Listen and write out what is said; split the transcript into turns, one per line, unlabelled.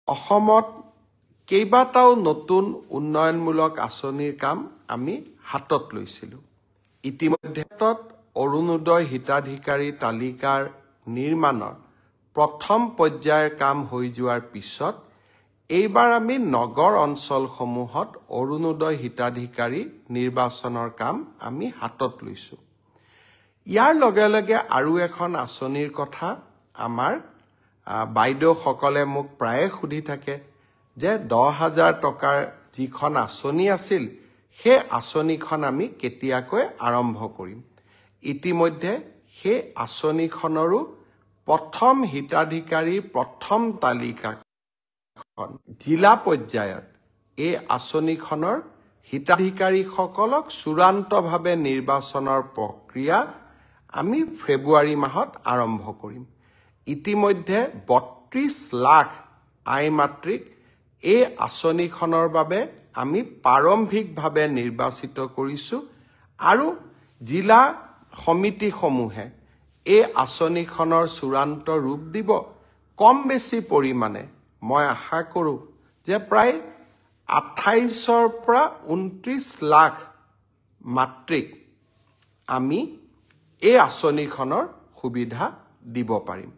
অসমত কেইবাটাও নতুন উন্নয়নমূলক আঁচনিৰ কাম আমি হাতত লৈছিলোঁ। ইতিমধ্যে অৰুণোদয় হিতাধিকাৰী তালিকাৰ নিৰ্মাণৰ প্ৰথম পৰ্যায়ৰ কাম হৈ যোৱাৰ পিছত এইবাৰ আমি নগৰ অঞ্চলসমূহত অৰুণোদয় হিতাধিকাৰী নিৰ্বাচনৰ কাম আমি হাতত লৈছোঁ। ইয়াৰ লগে লগে আৰু এখন আঁচনিৰ কথা আমাৰ বাইদেউসকলে মোক প্ৰায়ে সুধি থাকে যে 10,000 টকাৰ যিখন আঁচনি আছিল সেই আঁচনিখন আমি কেতিয়াকৈ আৰম্ভ কৰিম। ইতিমধ্যে সেই আঁচনিখনৰো প্ৰথম হিতাধিকাৰীৰ প্ৰথম তালিকাখন জিলা পৰ্যায়ত এই আঁচনিখনৰ হিতাধিকাৰীসকলক চূড়ান্তভাৱে নিৰ্বাচনৰ প্ৰক্ৰিয়া আমি ফেব্ৰুৱাৰী মাহত আৰম্ভ কৰিম। ইতিমধ্যে 32 লাখ আই মাতৃক এই আঁচনিখনৰ বাবে আমি প্ৰাৰম্ভিকভাৱে নিৰ্বাচিত কৰিছোঁ আৰু জিলা সমিতিসমূহে এই আঁচনিখনৰ চূড়ান্ত ৰূপ দিব। কম বেছি পৰিমাণে মই আশা কৰোঁ যে প্ৰায় 28ৰ পৰা 29 লাখ মাতৃক আমি এই আঁচনিখনৰ সুবিধা দিব পাৰিম।